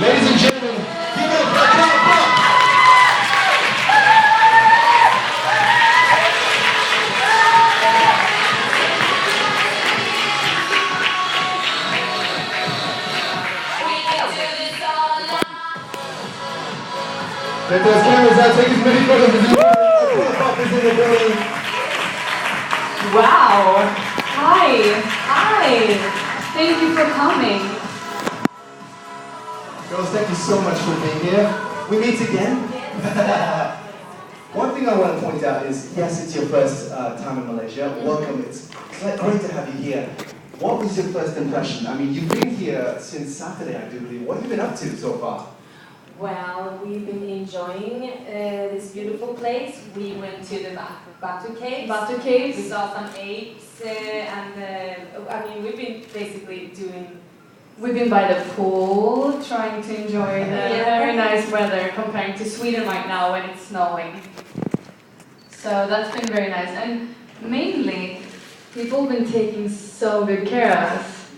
Ladies and gentlemen, give it up for Icona. Get those cameras out, take as many photos as you want. Is in the building. Wow! Hi! Hi! Thank you for coming. Girls, thank you so much for being here. We meet again. One thing I want to point out is, yes, it's your first time in Malaysia. Welcome. It's great to have you here. What was your first impression? I mean, you've been here since Saturday, I do believe. What have you been up to so far? Well, we've been enjoying this beautiful place. We went to the Batu Caves. Batu Caves. We saw some apes, and I mean, we've been basically doing. We've been by the pool, trying to enjoy the very nice weather comparing to Sweden right now when it's snowing. So that's been very nice. And mainly, people have been taking so good care of us.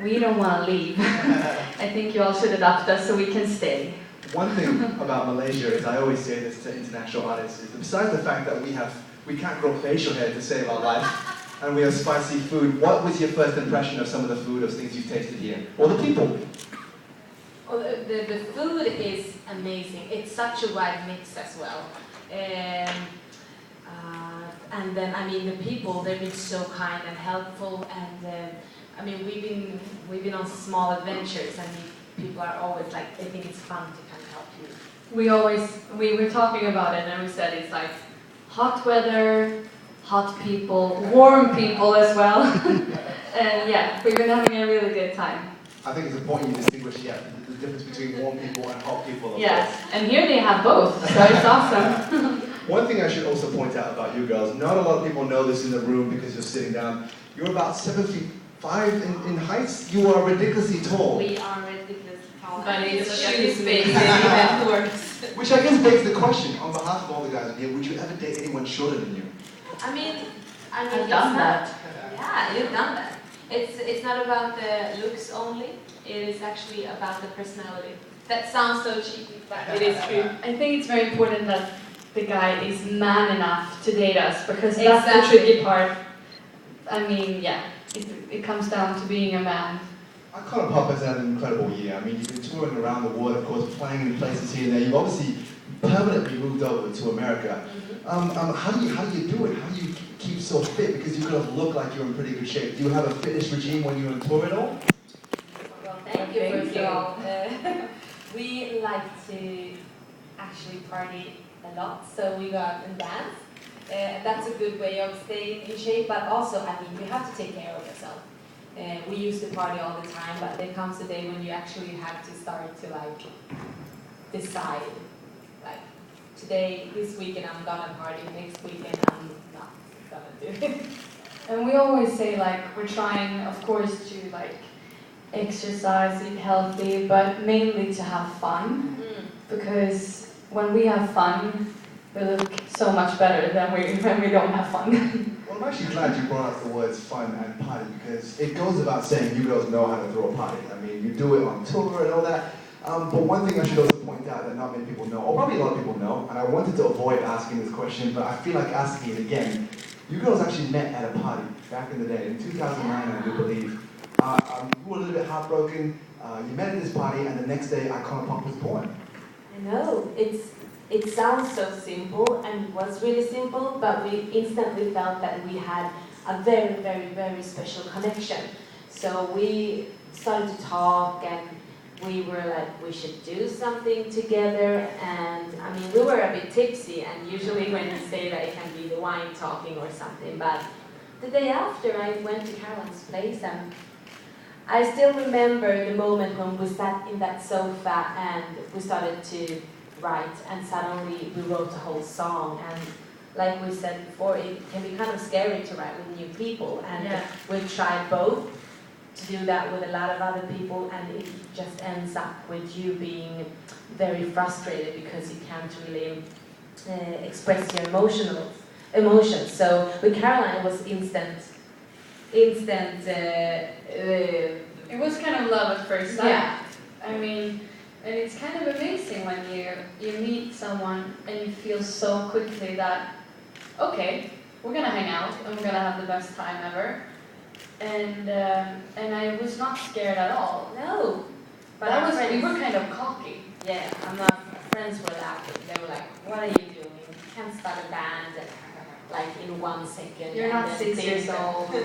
We don't want to leave. I think you all should adopt us so we can stay. One thing about Malaysia is, I always say this to international artists, is besides the fact that we can't grow facial hair to save our life, and we have spicy food, what was your first impression of some of the food, of things you've tasted here? Or the people? Well, the food is amazing. It's such a wide mix as well. And then, I mean, the people, they've been so kind and helpful, and I mean, we've been on small adventures, and people are always like, they think it's fun to kind of help you. We were talking about it, and we said it's like hot weather, hot people, warm people as well. And yeah, we've been having a really good time. I think it's important you distinguish the difference between warm people and hot people. Yes, and here they have both, so it's awesome. One thing I should also point out about you girls, not a lot of people know this in the room because you're sitting down. You're about 7'5" in height. You are ridiculously tall. We are ridiculously tall. But it's shoes space that works. Which I guess begs the question, on behalf of all the guys in here, would you ever date anyone shorter than you? I mean, I've it's done not, that. Yeah, you've done that. It's not about the looks only. It is actually about the personality. That sounds so cheeky, but it is true. I think it's very important that the guy is man enough to date us, because that's Exactly. the tricky part. I mean, yeah, it comes down to being a man. Icona Pop has had an incredible year. I mean, you've been touring around the world, of course, playing in places here and there. You've obviously permanently moved over to America. How do you do it? How do you keep so fit? Because you kind of look like you're in pretty good shape. Do you have a fitness regime when you're on tour at all? Well, thank you first of all. We like to actually party a lot, so we go out and dance. That's a good way of staying in shape, but also, I mean, you have to take care of yourself. We used to party all the time, but there comes a day when you actually have to start to like decide, like today, this weekend I'm gonna party, next weekend I'm not gonna do it. And we always say, like, we're trying, of course, to like exercise, eat healthy, but mainly to have fun. Because when we have fun, we look so much better than when we don't have fun. Well, I'm actually glad you brought up the words fun and party, because it goes without saying you girls know how to throw a party. I mean, you do it on tour and all that. But one thing I should also point out that not many people know, or probably a lot of people know, and I wanted to avoid asking this question, but I feel like asking it again. You girls actually met at a party back in the day, in 2009, I do believe. You were a little bit heartbroken. You met at this party, and the next day, Icona Pop was born. I know, it sounds so simple, and it was really simple, but we instantly felt that we had a very, very, very special connection. So we started to talk, and we were like, we should do something together, and I mean, we were a bit tipsy, and usually when you say that, it can be the wine talking or something, but the day after, I went to Caroline's place, and I still remember the moment when we sat in that sofa and we started to write, and suddenly we wrote a whole song. And like we said before, it can be kind of scary to write with new people, and we've tried both to do that with a lot of other people, and it just ends up with you being very frustrated because you can't really express your emotions. So with Caroline, it was instant. It was kind of love at first sight. Yeah. I mean, And it's kind of amazing when you meet someone and you feel so quickly that, okay, we're gonna hang out and we're gonna have the best time ever. And I was not scared at all. No. But We were kind of cocky. Yeah, and our friends were laughing. They were like, "What are you doing? You can't start a band like in 1 second." You're not 6 years old. We're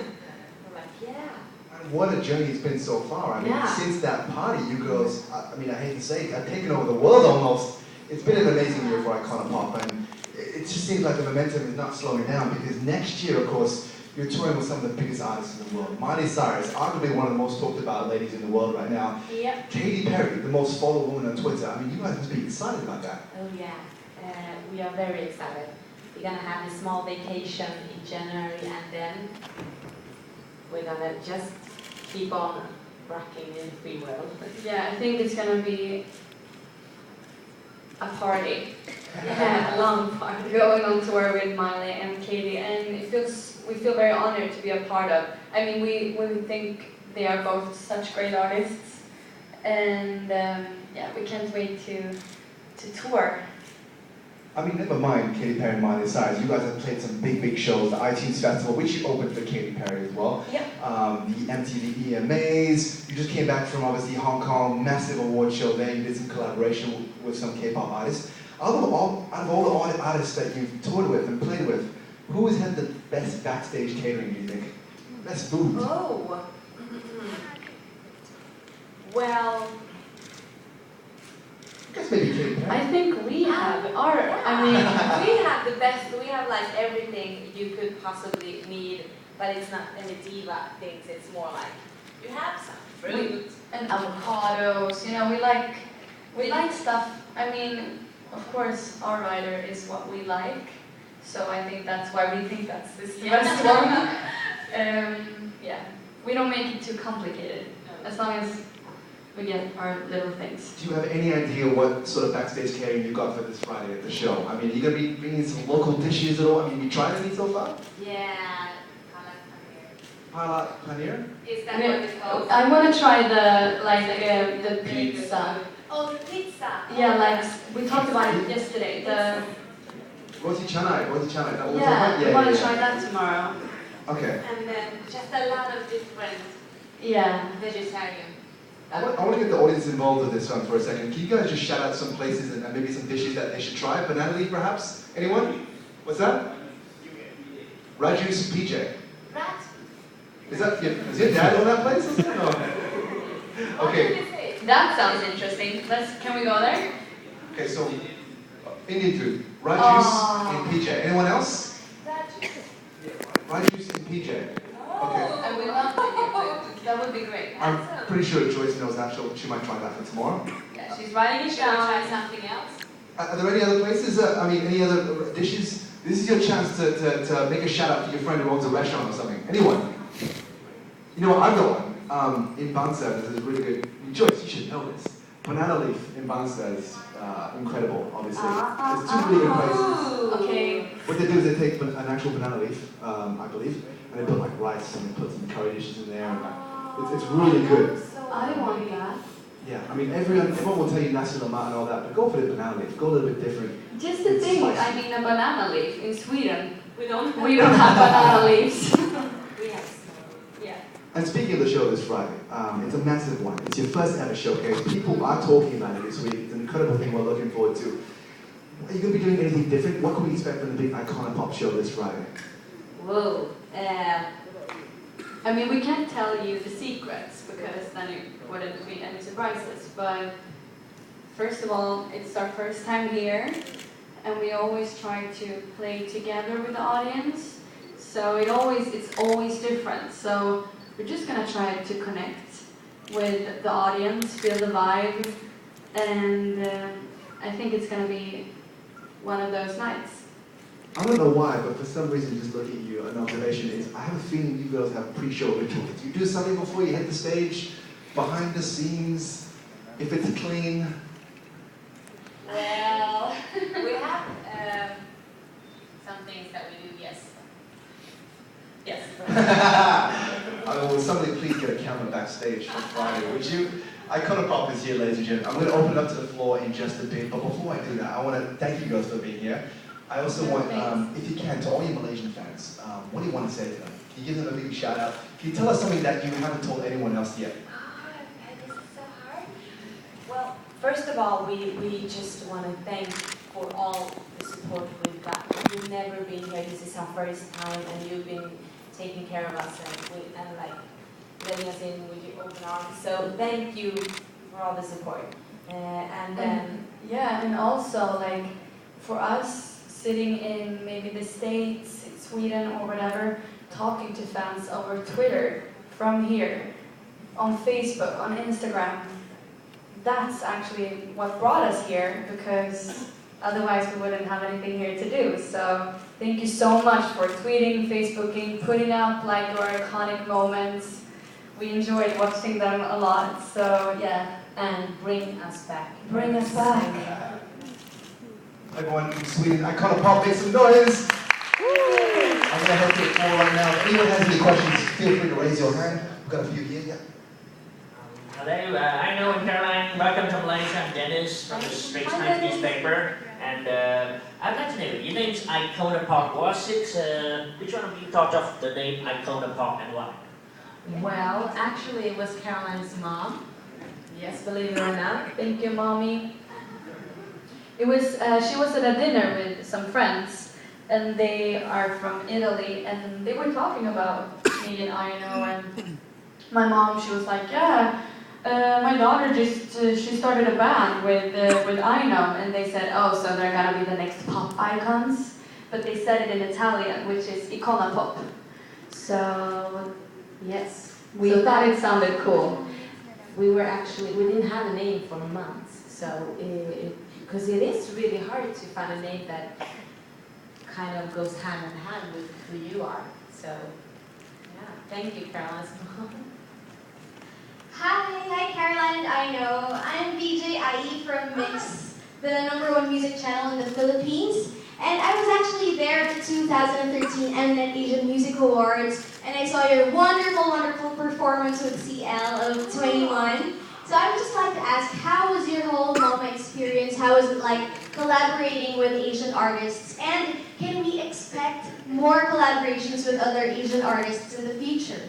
like, yeah. And what a journey it's been so far. I mean, Yeah. since that party, you girls, I mean, I hate to say it, have taken over the world almost. It's been an amazing year for Icona Pop, and it just seems like the momentum is not slowing down, because next year, of course, you're touring with some of the biggest artists in the world. Miley Cyrus, arguably one of the most talked about ladies in the world right now. Yep. Katy Perry, the most followed woman on Twitter. I mean, you guys must be excited about that. Oh yeah. We are very excited. We're gonna have a small vacation in January, and then we're gonna just keep on rocking in the free world. Yeah, I think it's gonna be a party. Yeah, a long party. Going on tour with Miley and Katie, and we feel very honored to be a part of. I mean, we think they are both such great artists, and yeah, we can't wait to tour. I mean, never mind Katy Perry and Miley Cyrus. You guys have played some big shows. The iTunes Festival, which you opened for Katy Perry as well. Yep. The MTV EMAs. You just came back from, obviously, Hong Kong, massive award show there. You did some collaboration with some K-pop artists. Out of all the artists that you've toured with and played with, who has had the best backstage catering, do you think? Best food? Oh. Well, I guess maybe Katy Perry. I think we have we have the best. We have like everything you could possibly need, but it's not any diva things. It's more like you have some fruit and avocados. You know, we like stuff. I mean, of course, our rider is what we like, so I think that's why we think that's the best one. Yeah, we don't make it too complicated, as long as we get our little things. Do you have any idea what sort of backstage catering you got for this Friday at the show? I mean, are you going to be bringing some local dishes at all? I mean, you tried any so far? Yeah, Paella paneer? is that what it's called? I want to try the pizza. Oh, the pizza. Yeah, like we talked about it yesterday. The Roti canai, that was yeah, right? we want to try that tomorrow. Okay. And then just a lot of different Yeah. vegetarian. I want to get the audience involved with this one for a second. Can you guys just shout out some places and maybe some dishes that they should try? Banana leaf, perhaps? Anyone? What's that? Raju's PJ. Rat? Is your dad on that place? No. What Okay. did you say? That sounds interesting. Can we go there? Okay, so Indian food. Raju's Oh. and PJ. Anyone else? Rat. Raju's and PJ. Okay. I would love to get it. That would be great. I'm pretty sure Joyce knows that. She might try that for tomorrow. Yeah, she's writing it Should I try down. something else? Are there any other places? I mean, any other dishes? This is your chance to make a shout out to your friend who owns a restaurant or something. Anyone? You know what? I've got one. In Bansa, there's a really good. Joyce, you should know this. Banana leaf in Bansa is incredible, obviously. There's two really good places. Okay. What they do is they take an actual banana leaf, I believe, and they put like rice and they put some curry dishes in there. And it's really good. I want that. Yeah, I mean, everyone will tell you nasi lemak and all that, but go for the banana leaf. Go a little bit different. Just the It's thing, spicy. I mean, a banana leaf in Sweden. We don't. We don't have banana leaves. We have. Yeah. And speaking of the show this Friday, it's a massive one. It's your first ever showcase. People are talking about it this week. It's an incredible thing we're looking forward to. Are you going to be doing anything different? What can we expect from the big Icona Pop show this Friday? Whoa. I mean, we can't tell you the secrets because then it wouldn't be any surprises. But first of all, it's our first time here, and we always try to play together with the audience. So it's always different. So we're just gonna try to connect with the audience, feel the vibe, and I think it's gonna be one of those nights. I don't know why, but for some reason, just looking at you, an observation is, I have a feeling you girls have pre-show rituals. Do you do something before you hit the stage? Behind the scenes? If it's clean? Well, we have some things that we do, yes. Yes. Will somebody please get a camera backstage for Friday, would you? Icona Pop is here, ladies and gentlemen. I'm going to open it up to the floor in just a bit, but before I do that, I want to thank you girls for being here. I also want, if you can, to all your Malaysian fans, what do you want to say to them? Can you give them a big shout out? Can you tell us something that you haven't told anyone else yet? This is so hard. Well, first of all, we just want to thank for all the support we've got. We've never been here. This is our first time, and you've been taking care of us and like letting us in with your open arms. So thank you for all the support. And then yeah, and also like for us sitting in maybe the States, Sweden or whatever, talking to fans over Twitter from here, on Facebook, on Instagram, that's actually what brought us here, because otherwise we wouldn't have anything here to do. So thank you so much for tweeting, Facebooking, putting up like your iconic moments. We enjoyed watching them a lot, so yeah. And bring us back. Bring us back. Everyone in Sweden, Icona Pop, make some noise! I'm going to help you all right now. If anyone has any questions, feel free to raise your hand. We've got a few here, yeah. Hello, I know and Caroline, welcome to Malaysia. I'm Dennis from the Straits Times newspaper. And I'd like to know, your name's Icona Pop. Was it, which one of you thought of the name Icona Pop and why? Well, actually it was Caroline's mom. Yes, believe it or not. Thank you, Mommy. It was, she was at a dinner with some friends, and they are from Italy, and they were talking about me and Ino, and my mom, she was like, yeah, my daughter just, she started a band with Ino, and they said, oh, so they're gonna be the next pop icons, but they said it in Italian, which is Icona Pop. So, yes, we thought it sounded cool. We didn't have a name for months, so, because it is really hard to find a name that kind of goes hand in hand with who you are. So, yeah, thank you, Caroline's mom. Hi Caroline and Ino. I'm VJ IE from Mix, the #1 music channel in the Philippines. And I was actually there at the 2013 Mnet Asian Music Awards, and I saw your wonderful performance with CL of 21. So I would just like to ask, how was your whole MoMA experience? How was it like collaborating with Asian artists? And can we expect more collaborations with other Asian artists in the future?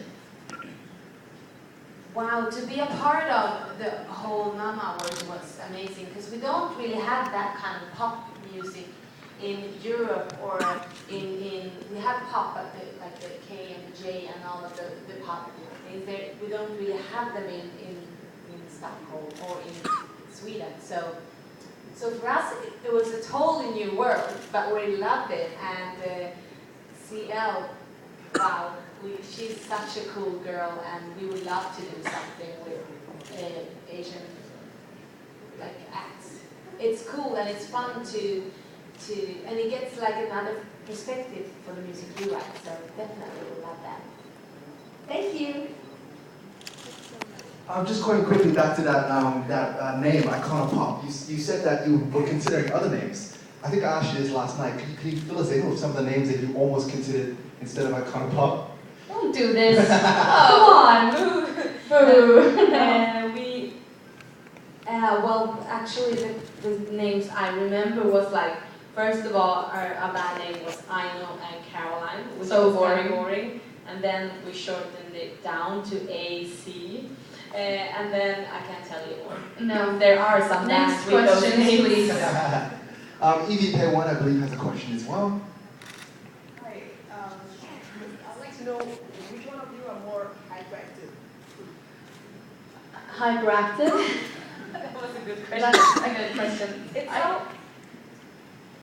Wow, to be a part of the whole MoMA Awards was amazing, because we don't really have that kind of pop music in Europe, or we have pop, but like the K and the J and all of the pop things there, we don't really have them in Stockholm or in Sweden. So for us, it was a totally new world, but we loved it. And CL, wow, she's such a cool girl, and we would love to do something with Asian like acts. It's cool and it's fun to and it gets like another perspective for the music you write. So definitely would love that. Thank you. Just going quickly back to that name, Icona Pop. You said that you were considering other names. I think I asked you this last night. Can you fill us in with some of the names that you almost considered instead of Icona Pop? Don't do this. Come on. Boo. Well, actually, the names I remember was like, first of all, our band name was Ino and Caroline, which was very boring. And then we shortened it down to AC. And then I can't tell you more. No, there are some next bands with those questions, names. please. Evie Pay1, I believe, has a question as well. Hi, I'd like to know which one of you are more hyperactive? Hyperactive? That was a good question. That's a good question. It's